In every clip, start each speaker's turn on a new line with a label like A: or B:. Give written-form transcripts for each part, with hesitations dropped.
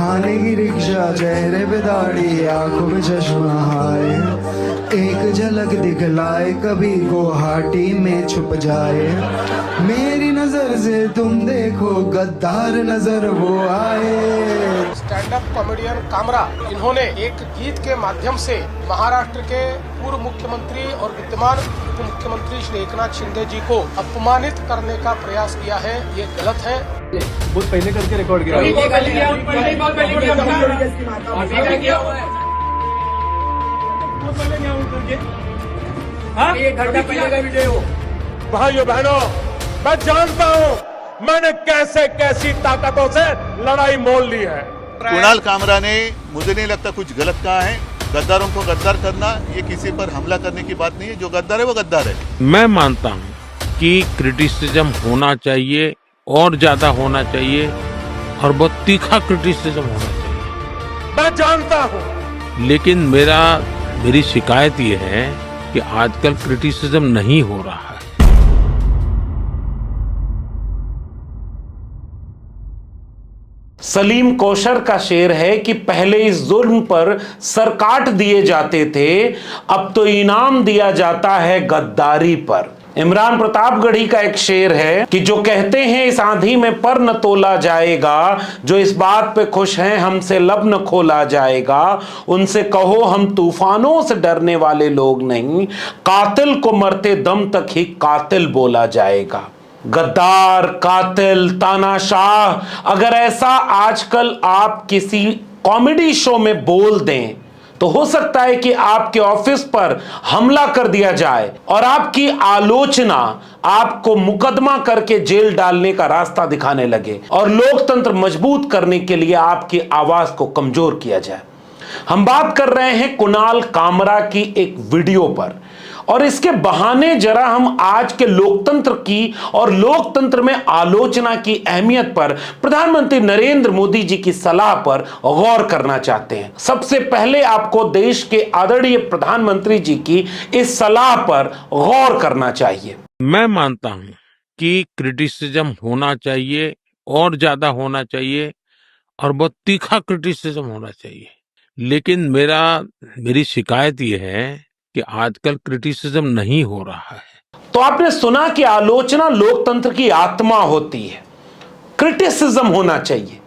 A: थाने की रिक्शा, चेहरे पे दाढ़ी, आंखों में चश्मा, हाय एक झलक दिखलाए, कभी गुवाहाटी में छुप जाए। मेरी नजर से तुम देखो, गद्दार नजर वो आए।
B: स्टैंड अप कॉमेडियन कामरा, इन्होंने एक गीत के माध्यम से महाराष्ट्र के पूर्व मुख्यमंत्री और विद्यमान उप मुख्यमंत्री श्री एकनाथ शिंदे जी को अपमानित करने का प्रयास किया है। ये गलत है।
C: बहुत पहले करके रिकॉर्ड किया
D: भाइयों बहनों, मैं जानता हूं मैंने कैसे कैसी ताकतों से लड़ाई मोल ली है।
E: कुणाल कामरा ने, मुझे नहीं लगता कुछ गलत कहा है। गद्दारों को गद्दार करना ये किसी पर हमला करने की बात नहीं है। जो गद्दार है वो गद्दार है।
F: मैं मानता हूं कि क्रिटिसिज्म होना चाहिए और ज्यादा होना चाहिए और बहुत तीखा क्रिटिसिज्म होना चाहिए।
D: मैं जानता हूं,
F: लेकिन मेरी शिकायत ये है कि आजकल क्रिटिसिज्म नहीं हो रहा है।
G: सलीम कौशर का शेर है कि पहले इस जुल्म पर सर काट दिए जाते थे, अब तो इनाम दिया जाता है गद्दारी पर। इमरान प्रतापगढ़ी का एक शेर है कि जो कहते हैं इस आंधी में पर न तोला जाएगा, जो इस बात पे खुश हैं हमसे लब न खोला जाएगा, उनसे कहो हम तूफानों से डरने वाले लोग नहीं, कातिल को मरते दम तक ही कातिल बोला जाएगा। गद्दार, कातिल, तानाशाह, अगर ऐसा आजकल आप किसी कॉमेडी शो में बोल दें तो हो सकता है कि आपके ऑफिस पर हमला कर दिया जाए और आपकी आलोचना आपको मुकदमा करके जेल डालने का रास्ता दिखाने लगे और लोकतंत्र मजबूत करने के लिए आपकी आवाज को कमजोर किया जाए। हम बात कर रहे हैं कुणाल कामरा की एक वीडियो पर, और इसके बहाने जरा हम आज के लोकतंत्र की और लोकतंत्र में आलोचना की अहमियत पर प्रधानमंत्री नरेंद्र मोदी जी की सलाह पर गौर करना चाहते हैं। सबसे पहले आपको देश के आदरणीय प्रधानमंत्री जी की इस सलाह पर गौर करना चाहिए।
F: मैं मानता हूं कि क्रिटिसिज्म होना चाहिए और ज्यादा होना चाहिए और बहुत तीखा क्रिटिसिज्म होना चाहिए, लेकिन मेरी शिकायत ये है कि आजकल क्रिटिसिज्म नहीं हो रहा है।
G: तो आपने सुना कि आलोचना लोकतंत्र की आत्मा होती है, क्रिटिसिज्म होना चाहिए,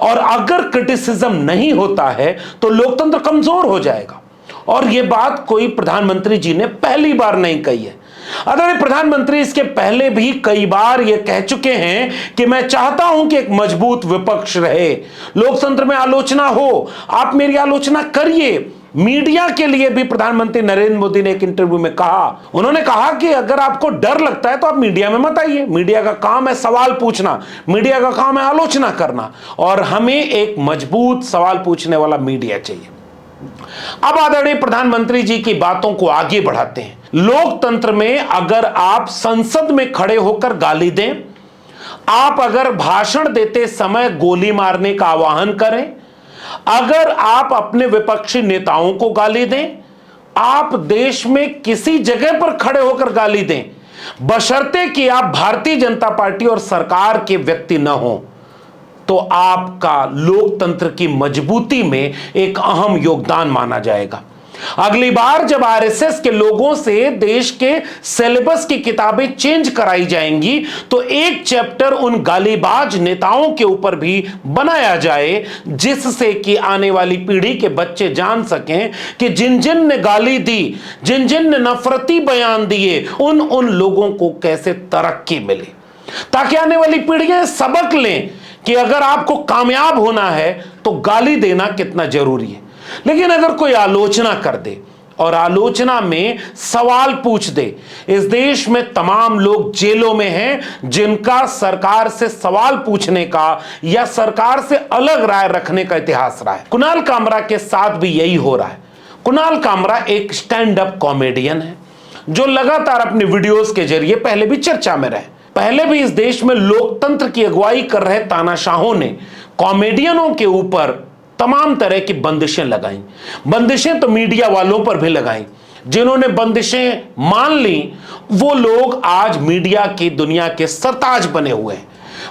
G: और अगर क्रिटिसिज्म नहीं होता है तो लोकतंत्र कमजोर हो जाएगा। और यह बात कोई प्रधानमंत्री जी ने पहली बार नहीं कही है। आदरणीय प्रधानमंत्री इसके पहले भी कई बार यह कह चुके हैं कि मैं चाहता हूं कि एक मजबूत विपक्ष रहे, लोकतंत्र में आलोचना हो, आप मेरी आलोचना करिए। मीडिया के लिए भी प्रधानमंत्री नरेंद्र मोदी ने एक इंटरव्यू में कहा, उन्होंने कहा कि अगर आपको डर लगता है तो आप मीडिया में मत आइए। मीडिया का काम है सवाल पूछना, मीडिया का काम है आलोचना करना, और हमें एक मजबूत सवाल पूछने वाला मीडिया चाहिए। अब आदरणीय प्रधानमंत्री जी की बातों को आगे बढ़ाते हैं। लोकतंत्र में अगर आप संसद में खड़े होकर गाली दें, आप अगर भाषण देते समय गोली मारने का आह्वान करें, अगर आप अपने विपक्षी नेताओं को गाली दें, आप देश में किसी जगह पर खड़े होकर गाली दें, बशर्ते कि आप भारतीय जनता पार्टी और सरकार के व्यक्ति न हो, तो आपका लोकतंत्र की मजबूती में एक अहम योगदान माना जाएगा। अगली बार जब आरएसएस के लोगों से देश के सिलेबस की किताबें चेंज कराई जाएंगी तो एक चैप्टर उन गालीबाज नेताओं के ऊपर भी बनाया जाए, जिससे कि आने वाली पीढ़ी के बच्चे जान सकें कि जिन जिन ने गाली दी, जिन जिन ने नफरती बयान दिए, उन लोगों को कैसे तरक्की मिले, ताकि आने वाली पीढ़ियां सबक लें कि अगर आपको कामयाब होना है तो गाली देना कितना जरूरी है। लेकिन अगर कोई आलोचना कर दे और आलोचना में सवाल पूछ दे, इस देश में तमाम लोग जेलों में हैं जिनका सरकार से सवाल पूछने का या सरकार से अलग राय रखने का इतिहास रहा है। कुणाल कामरा के साथ भी यही हो रहा है। कुणाल कामरा एक स्टैंड अप कॉमेडियन है जो लगातार अपने वीडियोस के जरिए पहले भी चर्चा में रहे। पहले भी इस देश में लोकतंत्र की अगुवाई कर रहे तानाशाहों ने कॉमेडियनों के ऊपर तमाम तरह की बंदिशें लगाई। बंदिशें तो मीडिया वालों पर भी लगाई। जिन्होंने बंदिशें मान ली वो लोग आज मीडिया की दुनिया के सरताज बने हुए हैं।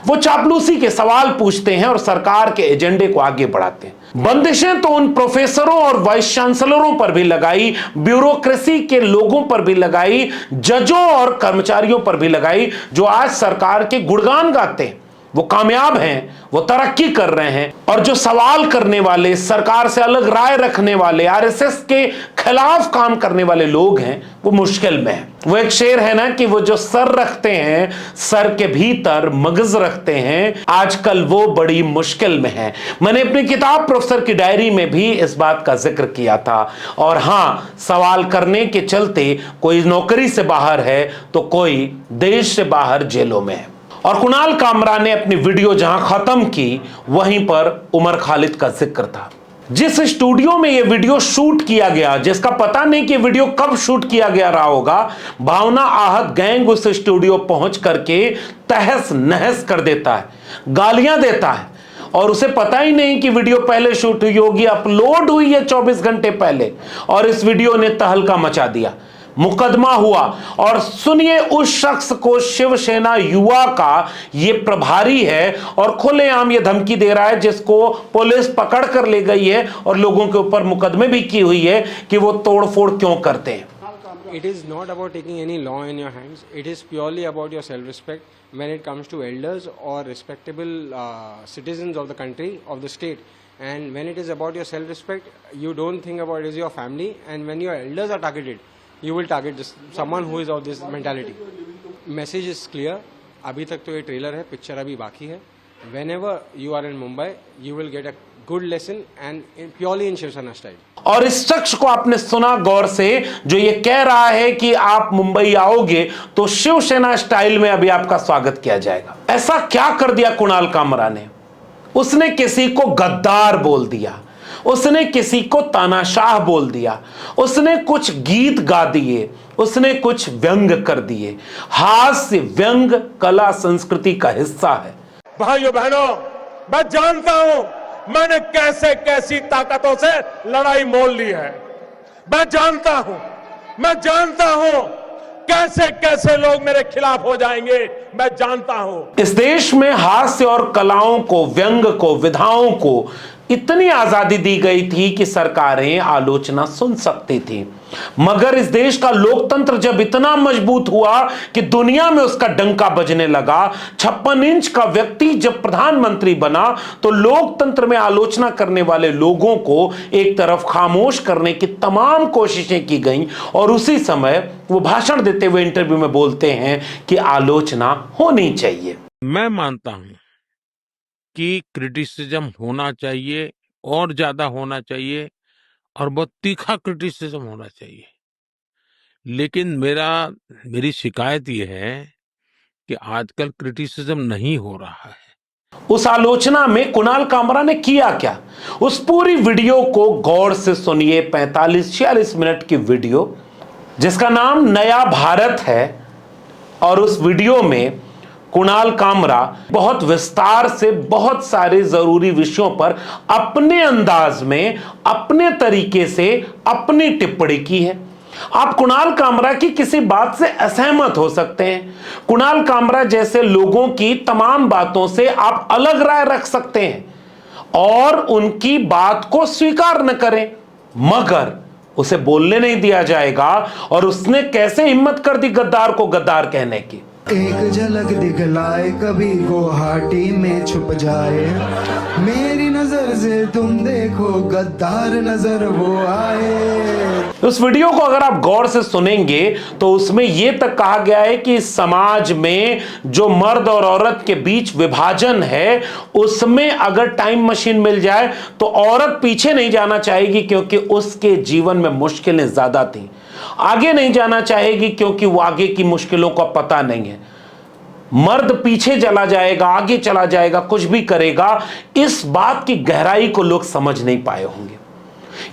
G: वो चापलूसी के सवाल पूछते हैं और सरकार के एजेंडे को आगे बढ़ाते हैं। बंदिशें तो उन प्रोफेसरों और वाइस चांसलरों पर भी लगाई, ब्यूरोक्रेसी के लोगों पर भी लगाई, जजों और कर्मचारियों पर भी लगाई जो आज सरकार के गुणगान गाते हैं। वो कामयाब हैं, वो तरक्की कर रहे हैं, और जो सवाल करने वाले, सरकार से अलग राय रखने वाले, आरएसएस के खिलाफ काम करने वाले लोग हैं, वो मुश्किल में हैं। वो एक शेर है ना कि वो जो सर रखते हैं, सर के भीतर मगज रखते हैं, आजकल वो बड़ी मुश्किल में है। मैंने अपनी किताब प्रोफेसर की डायरी में भी इस बात का जिक्र किया था। और हाँ, सवाल करने के चलते कोई नौकरी से बाहर है तो कोई देश से बाहर जेलों में है। और कुणाल कामरा ने अपनी वीडियो जहां खत्म की, वहीं पर उमर खालिद का जिक्र था। जिस स्टूडियो में यह वीडियो शूट किया गया, जिसका पता नहीं कि वीडियो कब शूट किया गया रहा होगा, भावना आहत गैंग उस स्टूडियो पहुंच करके तहस नहस कर देता है, गालियां देता है, और उसे पता ही नहीं कि वीडियो पहले शूट हुई होगी, अपलोड हुई है 24 घंटे पहले, और इस वीडियो ने तहलका मचा दिया। मुकदमा हुआ, और सुनिए उस शख्स को, शिवसेना युवा का ये प्रभारी है, और खुलेआम ये धमकी दे रहा है, जिसको पुलिस पकड़ कर ले गई है और लोगों के ऊपर मुकदमे भी की हुई है कि वो तोड़फोड़ क्यों करते हैं।
H: It is not about taking any law in your hands. It is purely about your self-respect when it comes to elders or respectable citizens of the country, of the state. And when it is about your self-respect, you don't think about it as your family. And when your elders are targeted, you will target someone who is of this mentality. Message is clear. अभी तक तो ये trailer है, picture अभी बाकी है. Whenever you are in Mumbai, you will get a good lesson and purely in Shivsena style.
G: और इस शख्स को आपने सुना गौर से, जो ये कह रहा है कि आप मुंबई आओगे तो शिवसेना स्टाइल में अभी आपका स्वागत किया जाएगा। ऐसा क्या कर दिया कुणाल कामरा ने? उसने किसी को गद्दार बोल दिया, उसने किसी को तानाशाह बोल दिया, उसने कुछ गीत गा दिए, उसने कुछ व्यंग कर दिए। हास्य व्यंग कला संस्कृति का हिस्सा है।
D: भाइयों बहनों, मैं जानता हूं मैंने कैसे कैसी ताकतों से लड़ाई मोल ली है। मैं जानता हूं कैसे कैसे लोग मेरे खिलाफ हो जाएंगे। मैं जानता हूं।
G: इस देश में हास्य और कलाओं को, व्यंग को, विधाओं को इतनी आजादी दी गई थी कि सरकारें आलोचना सुन सकती थी। मगर इस देश का लोकतंत्र जब इतना मजबूत हुआ कि दुनिया में उसका डंका बजने लगा, 56 इंच का व्यक्ति जब प्रधानमंत्री बना, तो लोकतंत्र में आलोचना करने वाले लोगों को एक तरफ खामोश करने की तमाम कोशिशें की गईं। और उसी समय वो भाषण देते हुए इंटरव्यू में बोलते हैं कि आलोचना होनी चाहिए।
F: मैं मानता हूं कि क्रिटिसिज्म होना चाहिए, और ज्यादा होना चाहिए, और बहुत तीखा क्रिटिसिज्म होना चाहिए। लेकिन मेरी शिकायत ये है कि आजकल क्रिटिसिज्म नहीं हो रहा है।
G: उस आलोचना में कुणाल कामरा ने किया क्या, उस पूरी वीडियो को गौर से सुनिए। 45-46 मिनट की वीडियो जिसका नाम नया भारत है, और उस वीडियो में कुणाल कामरा बहुत विस्तार से बहुत सारे जरूरी विषयों पर अपने अंदाज में, अपने तरीके से अपनी टिप्पणी की है। आप कुणाल कामरा की किसी बात से असहमत हो सकते हैं, कुणाल कामरा जैसे लोगों की तमाम बातों से आप अलग राय रख सकते हैं और उनकी बात को स्वीकार न करें, मगर उसे बोलने नहीं दिया जाएगा। और उसने कैसे हिम्मत कर दी गद्दार को गद्दार कहने की।
A: एक झलक दिखलाए, कभी गुवाहाटी में छुप जाए, मेरी नजर से तुम देखो गद्दार नजर वो आए।
G: उस वीडियो को अगर आप गौर से सुनेंगे तो उसमें यह तक कहा गया है कि समाज में जो मर्द और औरत के बीच विभाजन है, उसमें अगर टाइम मशीन मिल जाए तो औरत पीछे नहीं जाना चाहेगी, क्योंकि उसके जीवन में मुश्किलें ज्यादा थी। आगे नहीं जाना चाहेगी क्योंकि वो आगे की मुश्किलों का पता नहीं है। मर्द पीछे चला जाएगा, आगे चला जाएगा, कुछ भी करेगा। इस बात की गहराई को लोग समझ नहीं पाए होंगे।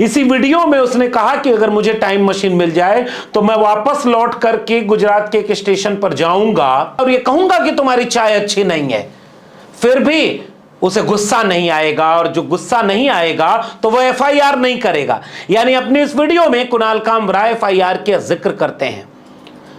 G: इसी वीडियो में उसने कहा कि अगर मुझे टाइम मशीन मिल जाए तो मैं वापस लौट करके गुजरात के एक स्टेशन पर जाऊंगा और ये कहूंगा कि तुम्हारी चाय अच्छी नहीं है। फिर भी उसे गुस्सा नहीं आएगा, और जो गुस्सा नहीं आएगा तो वो एफआईआर नहीं करेगा। यानी अपनी इस वीडियो में कुणाल कामरा एफआईआर के जिक्र करते हैं।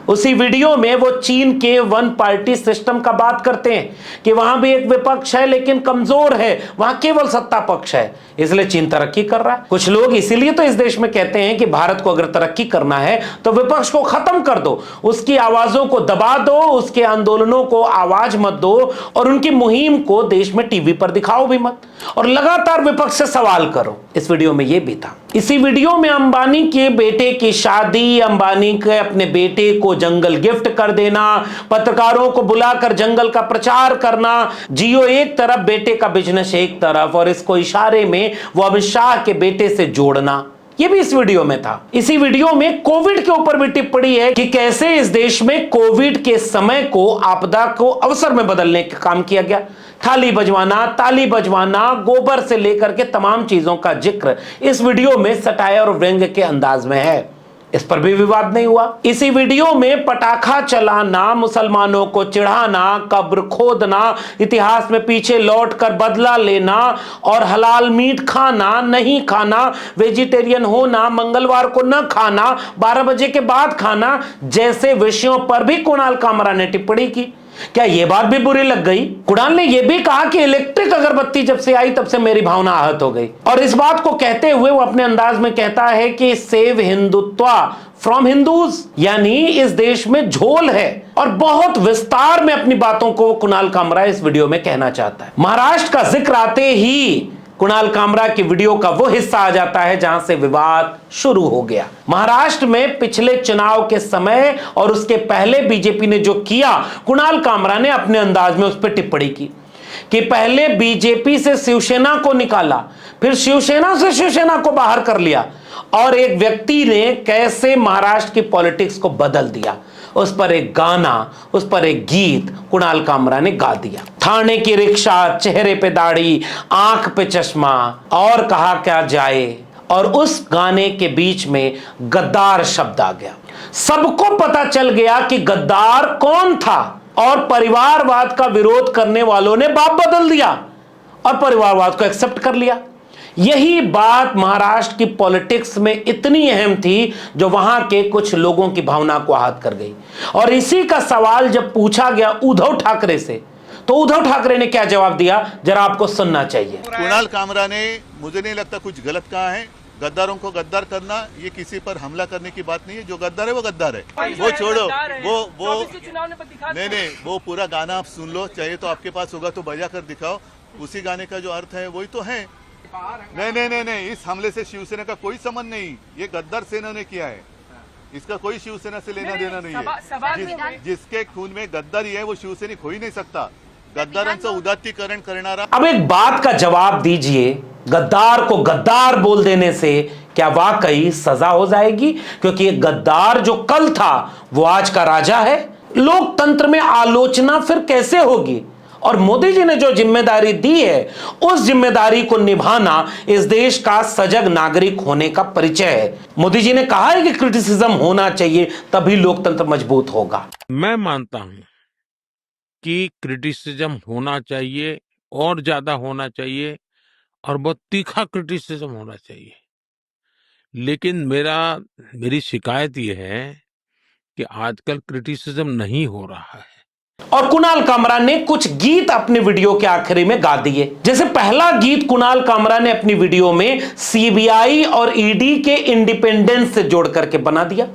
G: उसी वीडियो में वो चीन के वन पार्टी सिस्टम का बात करते हैं कि वहां भी एक विपक्ष है लेकिन कमजोर है, वहां केवल सत्ता पक्ष है, इसलिए चीन तरक्की कर रहा है। कुछ लोग इसीलिए तो इस देश में कहते हैं कि भारत को अगर तरक्की करना है तो विपक्ष को खत्म कर दो, उसकी आवाजों को दबा दो, उसके आंदोलनों को आवाज मत दो और उनकी मुहिम को देश में टीवी पर दिखाओ भी मत और लगातार विपक्ष से सवाल करो। इस वीडियो में यह भी था। इसी वीडियो में अंबानी के बेटे की शादी, अंबानी के अपने बेटे को जंगल गिफ्ट कर देना, पत्रकारों को बुलाकर जंगल का प्रचार करना, जियो एक तरफ, बेटे का बिजनेस एक तरफ, और इसको इशारे में वो अमित शाह के बेटे से जोड़ना, ये भी इस वीडियो में था। इसी वीडियो में कोविड के ऊपर भी टिप्पणी है कि कैसे इस देश में कोविड के समय को, आपदा को अवसर में बदलने का काम किया गया। थाली बजवाना, ताली बजवाना, गोबर से लेकर के तमाम चीजों का जिक्र इस वीडियो में सटायर और व्यंग्य के अंदाज में है। इस पर भी विवाद नहीं हुआ। इसी वीडियो में पटाखा चलाना, मुसलमानों को चिढ़ाना, कब्र खोदना, इतिहास में पीछे लौटकर बदला लेना और हलाल मीट खाना, नहीं खाना, वेजिटेरियन होना, मंगलवार को न खाना, 12 बजे के बाद खाना जैसे विषयों पर भी कुणाल कामरा ने टिप्पणी की। क्या यह बात भी बुरी लग गई? कुणाल ने यह भी कहा कि इलेक्ट्रिक अगरबत्ती जब से आई तब से मेरी भावना आहत हो गई, और इस बात को कहते हुए वो अपने अंदाज में कहता है कि सेव हिंदुत्व फ्रॉम हिंदूज, यानी इस देश में झोल है, और बहुत विस्तार में अपनी बातों को कुणाल कामरा इस वीडियो में कहना चाहता है। महाराष्ट्र का जिक्र आते ही कुणाल कामरा की वीडियो का वो हिस्सा आ जाता है जहां से विवाद शुरू हो गया। महाराष्ट्र में पिछले चुनाव के समय और उसके पहले बीजेपी ने जो किया, कुणाल कामरा ने अपने अंदाज में उस पर टिप्पणी की कि पहले बीजेपी से शिवसेना को निकाला, फिर शिवसेना से शिवसेना को बाहर कर लिया, और एक व्यक्ति ने कैसे महाराष्ट्र की पॉलिटिक्स को बदल दिया। उस पर एक गाना, उस पर एक गीत कुणाल कामरा ने गा दिया। थाने की रिक्शा, चेहरे पे दाढ़ी, आंख पे चश्मा, और कहा क्या जाए, और उस गाने के बीच में गद्दार शब्द आ गया। सबको पता चल गया कि गद्दार कौन था, और परिवारवाद का विरोध करने वालों ने बाप बदल दिया और परिवारवाद को एक्सेप्ट कर लिया। यही बात महाराष्ट्र की पॉलिटिक्स में इतनी अहम थी जो वहां के कुछ लोगों की भावना को आहत कर गई। और इसी का सवाल जब पूछा गया उद्धव ठाकरे से, तो उद्धव ठाकरे ने क्या जवाब दिया, जरा आपको सुनना चाहिए।
E: कुणाल कामरा ने, मुझे नहीं लगता कुछ गलत कहा है। गद्दारों को गद्दार करना ये किसी पर हमला करने की बात नहीं है। जो गद्दार है वो गद्दार है, वो छोड़ो। वो नहीं, वो पूरा गाना आप सुन लो, चाहिए तो आपके पास होगा तो बजा कर दिखाओ। उसी गाने का जो अर्थ है वही तो है। नहीं, इस हमले से शिवसेना का कोई संबंध नहीं। ये गद्दार सेना ने किया है, इसका कोई शिवसेना से लेना देना नहीं है। जिसके खून में गद्दारी है वो शिवसैनिक हो ही नहीं सकता। गद्दारांचं उदात्तीकरण करणारा।
G: अब एक बात का जवाब दीजिए, गद्दार को गद्दार बोल देने से क्या वाकई सजा हो जाएगी? क्योंकि ये गद्दार जो कल था वो आज का राजा है। लोकतंत्र में आलोचना फिर कैसे होगी? और मोदी जी ने जो जिम्मेदारी दी है उस जिम्मेदारी को निभाना इस देश का सजग नागरिक होने का परिचय है। मोदी जी ने कहा है कि क्रिटिसिज्म होना चाहिए, तभी लोकतंत्र मजबूत होगा।
F: मैं मानता हूं कि क्रिटिसिज्म होना चाहिए और ज्यादा होना चाहिए, और बहुत तीखा क्रिटिसिज्म होना चाहिए। लेकिन मेरी शिकायत यह है कि आजकल क्रिटिसिज्म नहीं हो रहा है।
G: और कुणाल कामरा ने कुछ गीत अपने वीडियो के आखिरी में गा दिए। जैसे पहला गीत कुणाल कामरा ने अपनी वीडियो में सीबीआई और ईडी के इंडिपेंडेंस से जोड़ करके बना दिया,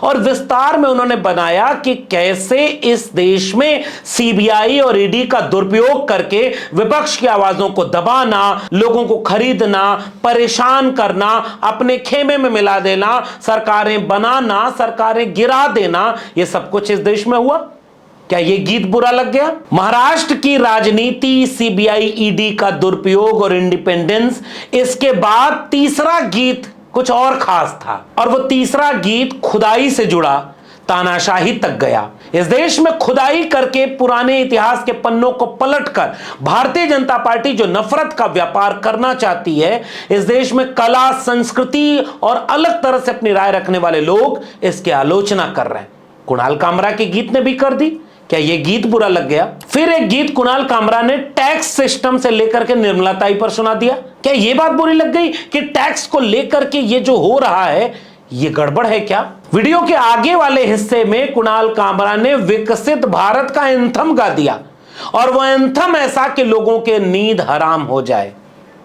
G: और विस्तार में उन्होंने बनाया कि कैसे इस देश में सीबीआई और ईडी का दुरुपयोग करके विपक्ष की आवाजों को दबाना, लोगों को खरीदना, परेशान करना, अपने खेमे में मिला देना, सरकारें बनाना, सरकारें गिरा देना, यह सब कुछ इस देश में हुआ। क्या यह गीत बुरा लग गया? महाराष्ट्र की राजनीति, सीबीआई ईडी का दुरुपयोग और इंडिपेंडेंस, इसके बाद तीसरा गीत कुछ और खास था, और वो तीसरा गीत खुदाई से जुड़ा, तानाशाही तक गया। इस देश में खुदाई करके पुराने इतिहास के पन्नों को पलटकर भारतीय जनता पार्टी जो नफरत का व्यापार करना चाहती है, इस देश में कला, संस्कृति और अलग तरह से अपनी राय रखने वाले लोग इसकी आलोचना कर रहे हैं। कुणाल कामरा के गीत ने भी कर दी। क्या यह गीत बुरा लग गया? फिर एक गीत कुणाल कामरा ने टैक्स सिस्टम से लेकर के निर्मलताई पर सुना दिया। क्या यह बात बुरी लग गई कि टैक्स को लेकर के ये जो हो रहा है ये गड़बड़ है क्या? वीडियो के आगे वाले हिस्से में कुणाल कामरा ने विकसित भारत का एंथम गा दिया, और वह एंथम ऐसा कि लोगों के नींद हराम हो जाए।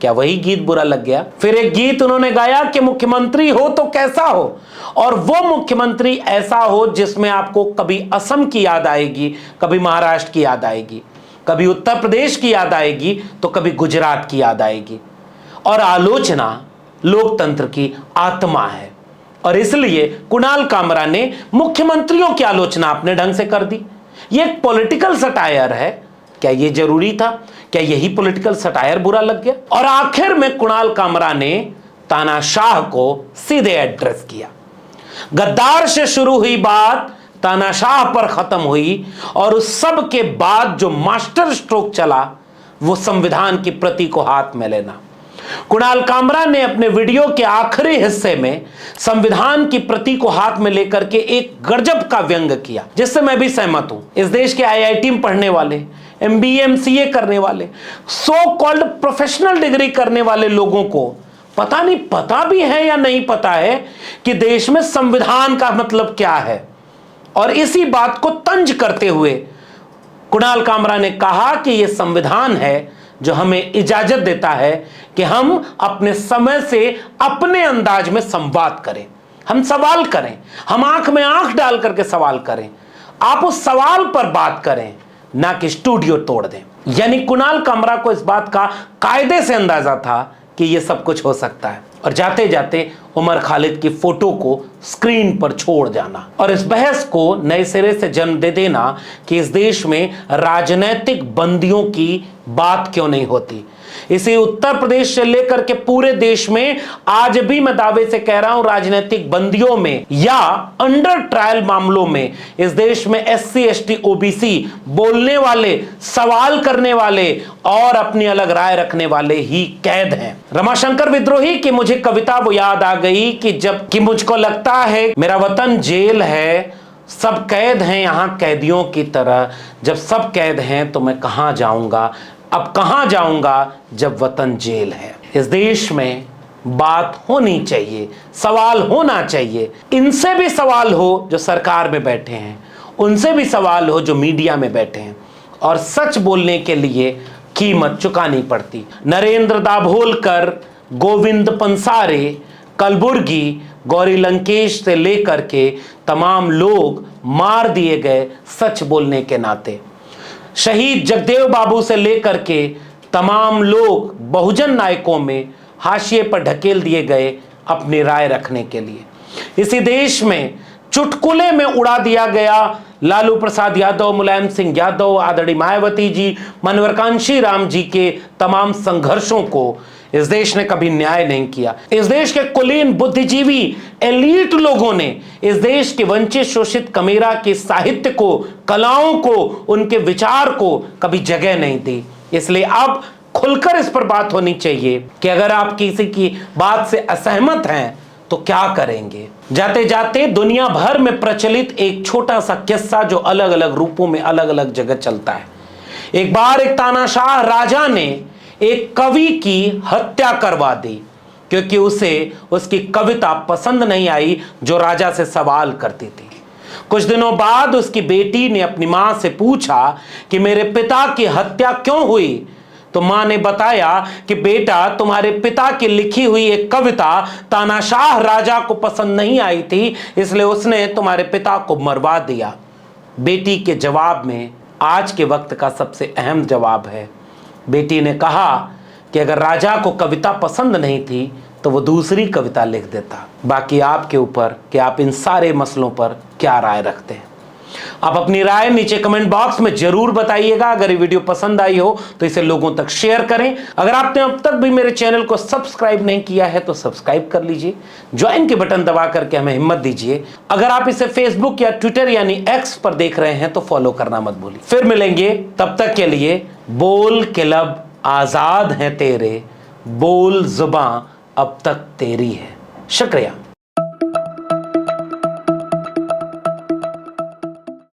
G: क्या वही गीत बुरा लग गया? फिर एक गीत उन्होंने गाया कि मुख्यमंत्री हो तो कैसा हो, और वो मुख्यमंत्री ऐसा हो जिसमें आपको कभी असम की याद आएगी, कभी महाराष्ट्र की याद आएगी, कभी उत्तर प्रदेश की याद आएगी, तो कभी गुजरात की याद आएगी। और आलोचना लोकतंत्र की आत्मा है, और इसलिए कुणाल कामरा ने मुख्यमंत्रियों की आलोचना अपने ढंग से कर दी। यह एक पॉलिटिकल सटायर है। क्या यह जरूरी था? क्या यही पॉलिटिकल सटायर बुरा लग गया? और आखिर में कुणाल कामरा ने तानाशाह को सीधे एड्रेस किया। गद्दार से शुरू हुई बात तानाशाह पर खत्म हुई, और उस सब के बाद जो मास्टर स्ट्रोक चला वो संविधान की प्रति को हाथ में लेना। कुणाल कामरा ने अपने वीडियो के आखिरी हिस्से में संविधान की प्रति को हाथ में लेकर के एक गजब का व्यंग किया, जिससे मैं भी सहमत हूं। इस देश के IIT में पढ़ने वाले, MBA MCA करने वाले, सो कॉल्ड प्रोफेशनल डिग्री करने वाले लोगों को पता नहीं, पता भी है या नहीं पता है कि देश में संविधान का मतलब क्या है। और इसी बात को तंज करते हुए कुणाल कामरा ने कहा कि यह संविधान है जो हमें इजाजत देता है कि हम अपने समय से अपने अंदाज में संवाद करें, हम सवाल करें, हम आंख में आंख डाल करके सवाल करें, आप उस सवाल पर बात करें, ना कि स्टूडियो तोड़ दें। यानी कुणाल कामरा को इस बात का कायदे से अंदाजा था कि यह सब कुछ हो सकता है, और जाते जाते उमर खालिद की फोटो को स्क्रीन पर छोड़ जाना और इस बहस को नए सिरे से जन्म दे देना कि इस देश में राजनीतिक बंदियों की बात क्यों नहीं होती। इसी उत्तर प्रदेश से लेकर के पूरे देश में आज भी मैं दावे से कह रहा हूं, राजनीतिक बंदियों में या अंडर ट्रायल मामलों में इस देश में SC ST OBC बोलने वाले, सवाल करने वाले और अपनी अलग राय रखने वाले ही कैद हैं। रमाशंकर विद्रोही की मुझे कविता वो याद आ गई कि मुझको लगता है मेरा वतन जेल है, सब कैद हैं यहां कैदियों की तरह, जब सब कैद हैं तो मैं कहां जाऊंगा, अब कहां जाऊंगा जब वतन जेल है। इस देश में बात होनी चाहिए, सवाल होना चाहिए। इनसे भी सवाल हो जो सरकार में बैठे हैं, उनसे भी सवाल हो जो मीडिया में बैठे हैं, और सच बोलने के लिए कीमत चुकानी पड़ती। नरेंद्र दाभोलकर, गोविंद पंसारे, कलबुर्गी, गौरी लंकेश से लेकर के तमाम लोग मार दिए गए सच बोलने के नाते। शहीद जगदेव बाबू से लेकर के तमाम लोग बहुजन नायकों में हाशिए पर ढकेल दिए गए अपनी राय रखने के लिए। इसी देश में चुटकुले में उड़ा दिया गया लालू प्रसाद यादव, मुलायम सिंह यादव, आदरणीय मायावती जी, मनोहर कांशी राम जी के तमाम संघर्षों को इस देश ने कभी न्याय नहीं किया। इस देश के कुलीन बुद्धिजीवी एलीट लोगों ने इस देश के वंचित शोषित कमेरा के साहित्य को, कलाओं को, उनके विचार को कभी जगह नहीं दी। इसलिए अब खुलकर इस पर बात होनी चाहिए कि अगर आप किसी की बात से असहमत हैं तो क्या करेंगे। जाते जाते दुनिया भर में प्रचलित एक छोटा सा किस्सा जो अलग अलग रूपों में अलग अलग जगह चलता है। एक बार एक तानाशाह राजा ने एक कवि की हत्या करवा दी क्योंकि उसे उसकी कविता पसंद नहीं आई जो राजा से सवाल करती थी। कुछ दिनों बाद उसकी बेटी ने अपनी मां से पूछा कि मेरे पिता की हत्या क्यों हुई, तो मां ने बताया कि बेटा तुम्हारे पिता की लिखी हुई एक कविता तानाशाह राजा को पसंद नहीं आई थी, इसलिए उसने तुम्हारे पिता को मरवा दिया। बेटी के जवाब में आज के वक्त का सबसे अहम जवाब है। बेटी ने कहा कि अगर राजा को कविता पसंद नहीं थी तो वो दूसरी कविता लिख देता। बाकी आपके ऊपर कि आप इन सारे मसलों पर क्या राय रखते हैं। आप अपनी राय नीचे कमेंट बॉक्स में जरूर बताइएगा। अगर ये वीडियो पसंद आई हो तो इसे लोगों तक शेयर करें। अगर आपने अब तक भी मेरे चैनल को सब्सक्राइब नहीं किया है तो सब्सक्राइब कर लीजिए, ज्वाइन के बटन दबा करके हमें हिम्मत दीजिए। अगर आप इसे फेसबुक या ट्विटर यानी X पर देख रहे हैं तो फॉलो करना मत भूलिए। फिर मिलेंगे, तब तक के लिए बोल के लब आजाद हैं तेरे, बोल जुबां अब तक तेरी है। शुक्रिया।